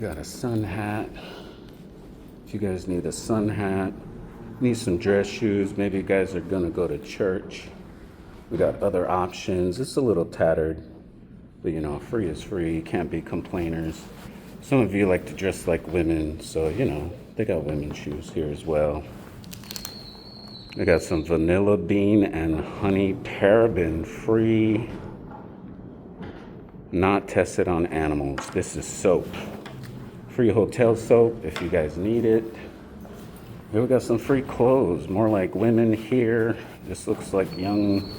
got a sun hat. If you guys need a sun hat, need some dress shoes, maybe you guys are gonna go to church. We got other options. It's a little tattered, but you know, free is free. Can't be complainers. Some of you like to dress like women, so you know, they got women's shoes here as well. They got some vanilla bean and honey paraben free, not tested on animals. This is soap. Free hotel soap if you guys need it. Here we got some free clothes, more like women here. This looks like young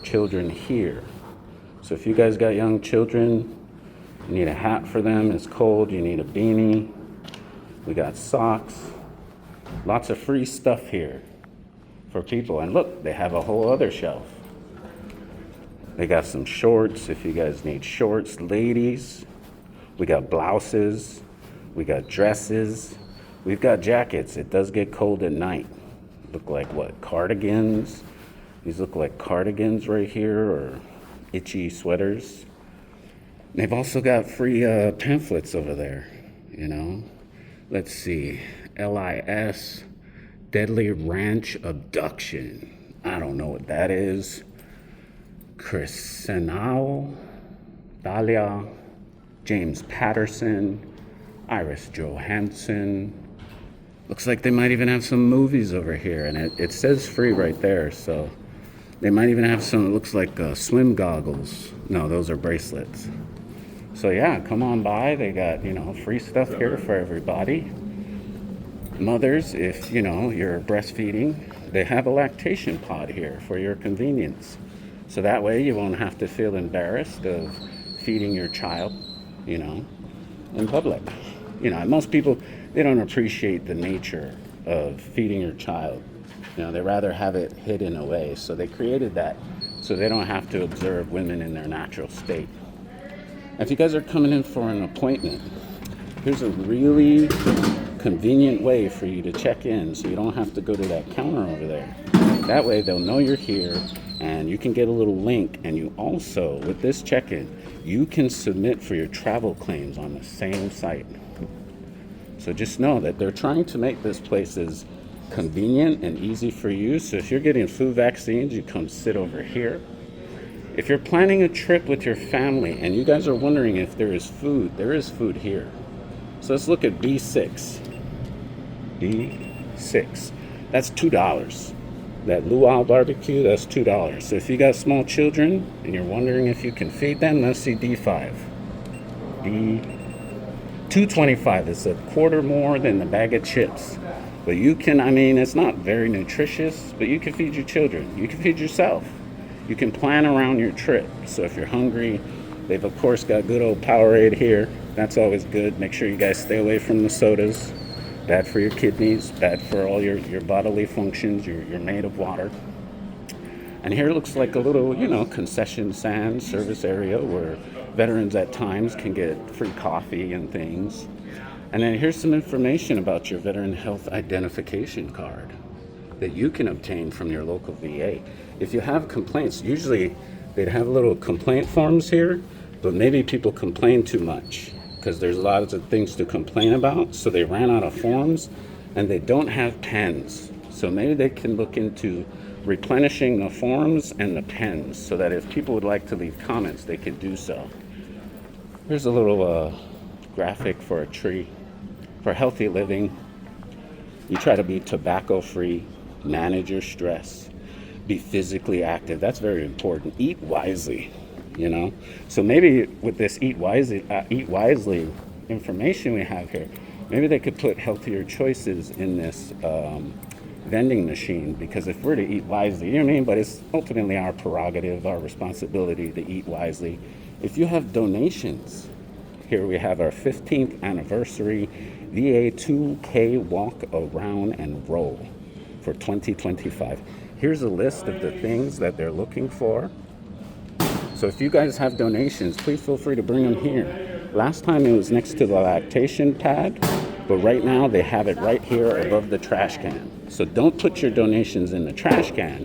children here. So if you guys got young children, you need a hat for them, it's cold, you need a beanie. We got socks. Lots of free stuff here for people. And look, they have a whole other shelf. They got some shorts if you guys need shorts. Ladies, we got blouses, we got dresses, we've got jackets. It does get cold at night. Look like what, cardigans? These look like cardigans right here, or itchy sweaters. They've also got free pamphlets over there, you know. Let's see, LIS, Deadly Ranch Abduction. I don't know what that is. Crisanao, Dahlia, James Patterson, Iris Johansson. Looks like they might even have some movies over here, and it says free right there, so they might even have some, it looks like swim goggles. No, those are bracelets. So yeah, come on by. They got, you know, free stuff here for everybody. Mothers, if, you know, you're breastfeeding, they have a lactation pod here for your convenience. So that way you won't have to feel embarrassed of feeding your child, you know, in public. You know, most people, they don't appreciate the nature of feeding your child. You know, they rather have it hidden away. So they created that so they don't have to observe women in their natural state. If you guys are coming in for an appointment, here's a really convenient way for you to check in so you don't have to go to that counter over there. That way they'll know you're here and you can get a little link, and you also, with this check-in, you can submit for your travel claims on the same site. So just know that they're trying to make this place as convenient and easy for you. So if you're getting flu vaccines, you come sit over here. If you're planning a trip with your family and you guys are wondering if there is food here. So let's look at B6. B6. That's $2. That luau barbecue, that's $2. So if you got small children and you're wondering if you can feed them, let's see D5. $2.25. It's a quarter more than the bag of chips. But you can, I mean, it's not very nutritious, but you can feed your children. You can feed yourself. You can plan around your trip. So if you're hungry, they've of course got good old Powerade here. That's always good. Make sure you guys stay away from the sodas. Bad for your kidneys, bad for all your bodily functions. You're made of water. And here looks like a little, you know, concession stand service area where veterans at times can get free coffee and things. And then here's some information about your veteran health identification card that you can obtain from your local VA. If you have complaints, usually they'd have little complaint forms here, but maybe people complain too much because there's lots of things to complain about. So they ran out of forms and they don't have pens. So maybe they can look into replenishing the forms and the pens so that if people would like to leave comments, they could do so. Here's a little graphic for a tree. For healthy living, you try to be tobacco free, manage your stress, be physically active. That's very important. Eat wisely, you know. So maybe with this eat wisely information we have here, maybe they could put healthier choices in this vending machine, because if we're to eat wisely, you know what I mean? But it's ultimately our prerogative, our responsibility to eat wisely. If you have donations, here we have our 15th anniversary VA 2K walk around and roll for 2025. Here's a list of the things that they're looking for. So if you guys have donations, please feel free to bring them here. Last time it was next to the lactation pad, but right now they have it right here above the trash can. So don't put your donations in the trash can.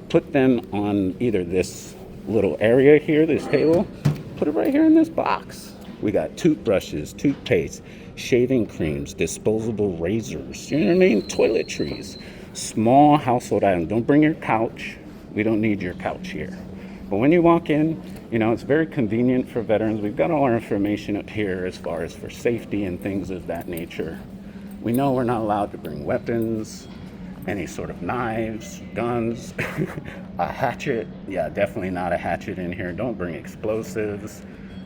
Put them on either this little area here, this table. Put it right here in this box. We got toothbrushes, toothpaste, shaving creams, disposable razors, you know what I mean? Toiletries, small household items. Don't bring your couch. We don't need your couch here. But when you walk in, it's very convenient for veterans. We've got all our information up here as far as for safety and things of that nature. We know we're not allowed to bring weapons, any sort of knives, guns, a hatchet. Yeah, definitely not a hatchet in here. Don't bring explosives.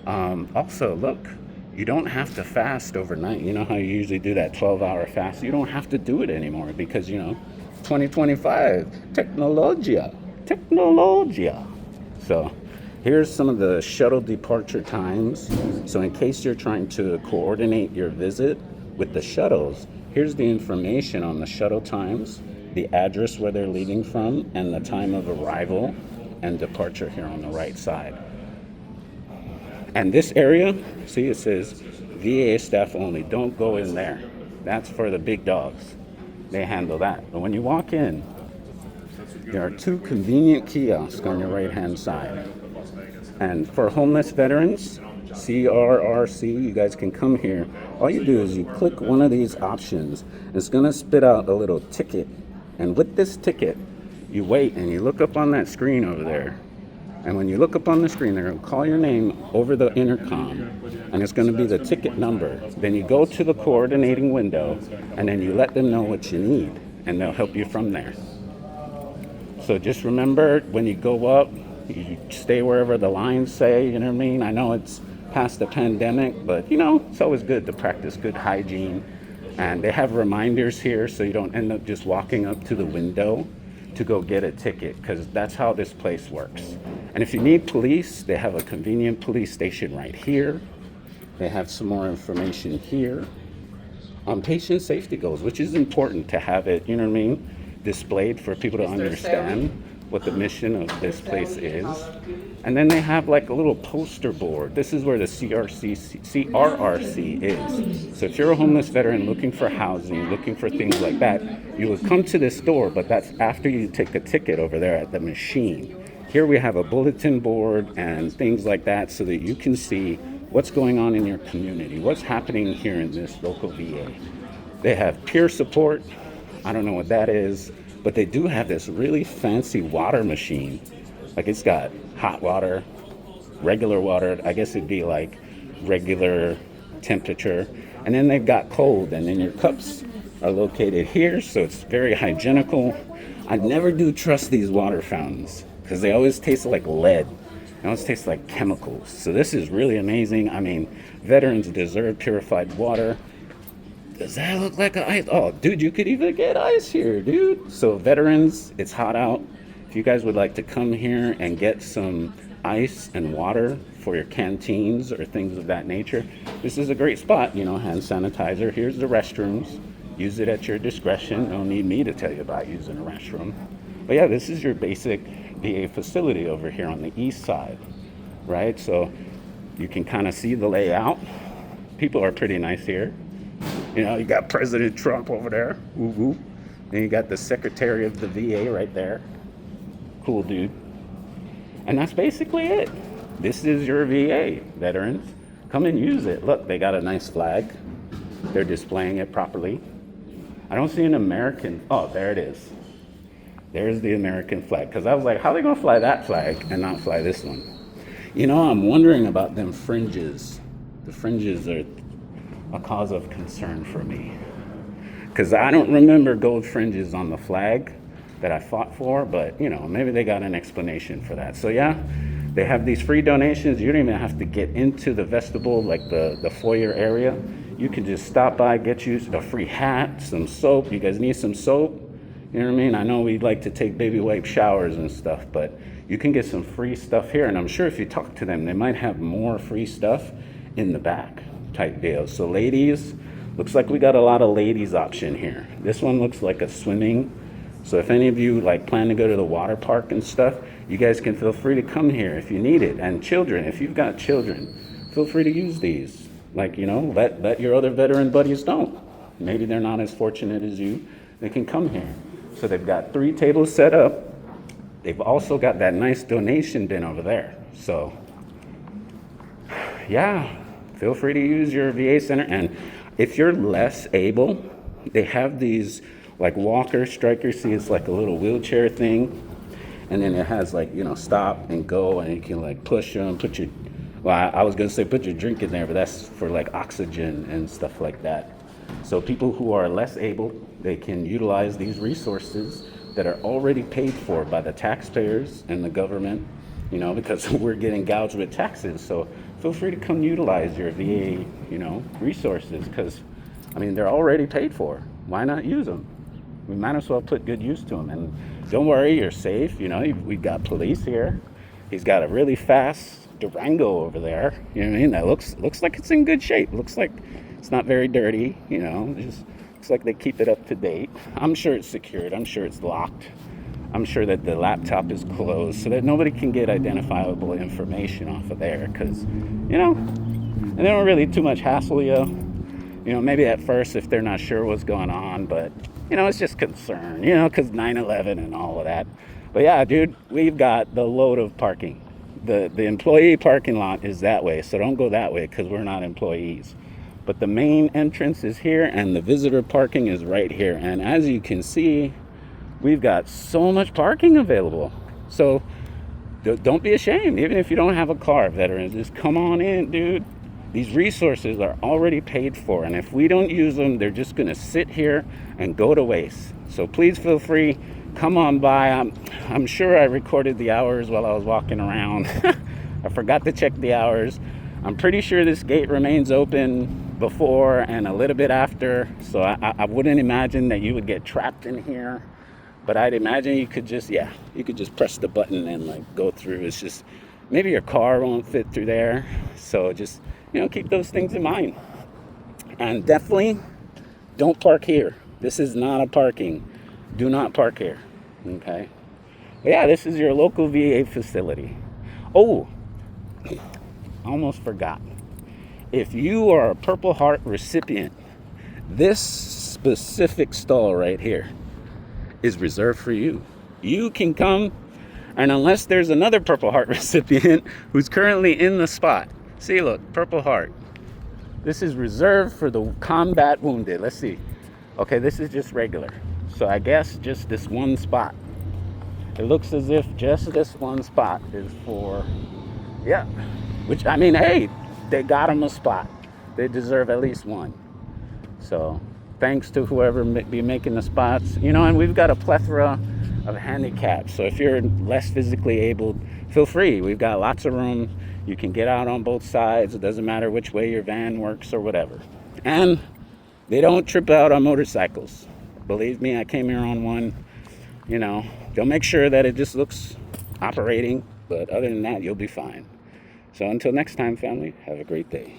Also, look, you don't have to fast overnight. You know how you usually do that 12-hour fast? You don't have to do it anymore because, 2025, technologia. So here's some of the shuttle departure times. So in case you're trying to coordinate your visit with the shuttles, here's the information on the shuttle times, the address where they're leaving from, and the time of arrival and departure here on the right side. And this area, see, it says VA staff only. Don't go in there. That's for the big dogs. They handle that. But when you walk in, there are 2 convenient kiosks on your right-hand side. And for homeless veterans, CRRC, you guys can come here. All you do is you click one of these options. It's going to spit out a little ticket. And with this ticket, you wait and you look up on that screen over there. And when you look up on the screen, they're going to call your name over the intercom. And it's going to be the ticket number. Then you go to the coordinating window, and then you let them know what you need. And they'll help you from there. So just remember, when you go up, you stay wherever the lines say, you know what I mean? I know it's past the pandemic, but it's always good to practice good hygiene. And they have reminders here so you don't end up just walking up to the window to go get a ticket, because that's how this place works. And if you need police, they have a convenient police station right here. They have some more information here on patient safety goals, which is important to have it, displayed for people to understand what the mission of this place is. And then they have like a little poster board. This is where the CRRC is. So if you're a homeless veteran looking for housing, looking for things like that, you would come to this door, but that's after you take a ticket over there at the machine. Here we have a bulletin board and things like that so that you can see what's going on in your community, what's happening here in this local VA. They have peer support. I don't know what that is, but they do have this really fancy water machine. Like it's got hot water, regular water, I guess it'd be like regular temperature. And then they've got cold, and then your cups are located here, so it's very hygienical. I never do trust these water fountains because they always taste like lead. They always taste like chemicals. So this is really amazing. I mean, veterans deserve purified water. Does that look like an ice? Oh, dude, you could even get ice here, dude. So veterans, it's hot out. If you guys would like to come here and get some ice and water for your canteens or things of that nature, this is a great spot. Hand sanitizer. Here's the restrooms. Use it at your discretion. No need me to tell you about using a restroom. But yeah, this is your basic VA facility over here on the east side, right? So you can kind of see the layout. People are pretty nice here. You got President Trump over there. Woo-woo. Then you got the Secretary of the VA right there. Cool dude. And that's basically it. This is your VA, veterans. Come and use it. Look, they got a nice flag. They're displaying it properly. I don't see an American. Oh, there it is. There's the American flag. Because I was like, how are they going to fly that flag and not fly this one? I'm wondering about them fringes. The fringes are a cause of concern for me. Because I don't remember gold fringes on the flag that I fought for, but maybe they got an explanation for that. So yeah, they have these free donations. You don't even have to get into the vestibule, like the foyer area. You can just stop by, get you a free hat, some soap. You guys need some soap? You know what I mean? I know we like to take baby wipe showers and stuff, but you can get some free stuff here. And I'm sure if you talk to them, they might have more free stuff in the back type deal. So ladies, looks like we got a lot of ladies option here. This one looks like a swimming. So if any of you plan to go to the water park and stuff, you guys can feel free to come here if you need it. And children, if you've got children, feel free to use these. Let your other veteran buddies don't. Maybe they're not as fortunate as you. They can come here. So they've got 3 tables set up. They've also got that nice donation bin over there. So yeah, feel free to use your VA center. And If you're less able, they have these like walker strikers. See, it's like a little wheelchair thing, and then it has like, stop and go, and you can like push them, put your, well, I was gonna say put your drink in there, but that's for like oxygen and stuff like that. So people who are less able, they can utilize these resources that are already paid for by the taxpayers and the government, because we're getting gouged with taxes. So feel free to come utilize your VA, resources, because they're already paid for. Why not use them? We might as well put good use to them. And don't worry, you're safe. We've got police here. He's got a really fast Durango over there. That looks like it's in good shape. Looks like it's not very dirty. Just looks like they keep it up to date. I'm sure it's secured. I'm sure it's locked. I'm sure that the laptop is closed so that nobody can get identifiable information off of there, because, and they don't really too much hassle you. Maybe at first if they're not sure what's going on, but, it's just concern, because 9/11 and all of that. But yeah, dude, we've got the load of parking. The employee parking lot is that way, so don't go that way because we're not employees. But the main entrance is here, and the visitor parking is right here. And as you can see, we've got so much parking available. So don't be ashamed, even if you don't have a car, veterans. Just come on in, dude. These resources are already paid for, and if we don't use them, they're just going to sit here and go to waste. So please feel free, come on by. I'm sure I recorded the hours while I was walking around. I forgot to check the hours. I'm pretty sure this gate remains open before and a little bit after, so I wouldn't imagine that you would get trapped in here. But I'd imagine you could just press the button and like go through. It's just maybe your car won't fit through there. So just, keep those things in mind. And definitely don't park here. This is not a parking. Do not park here. Okay? But yeah, this is your local VA facility. Oh, almost forgot. If you are a Purple Heart recipient, this specific stall right here is reserved for you. You can come, and unless there's another Purple Heart recipient who's currently in the spot. See, look, Purple Heart. This is reserved for the combat wounded. Let's see. Okay, this is just regular. So I guess just this one spot. It looks as if just this one spot is for, yeah. Which, hey, they got them a spot. They deserve at least one. So thanks to whoever be making the spots. And we've got a plethora of handicaps. So if you're less physically able, feel free. We've got lots of room. You can get out on both sides. It doesn't matter which way your van works or whatever. And they don't trip out on motorcycles. Believe me, I came here on one. They'll make sure that it just looks operating. But other than that, you'll be fine. So until next time, family, have a great day.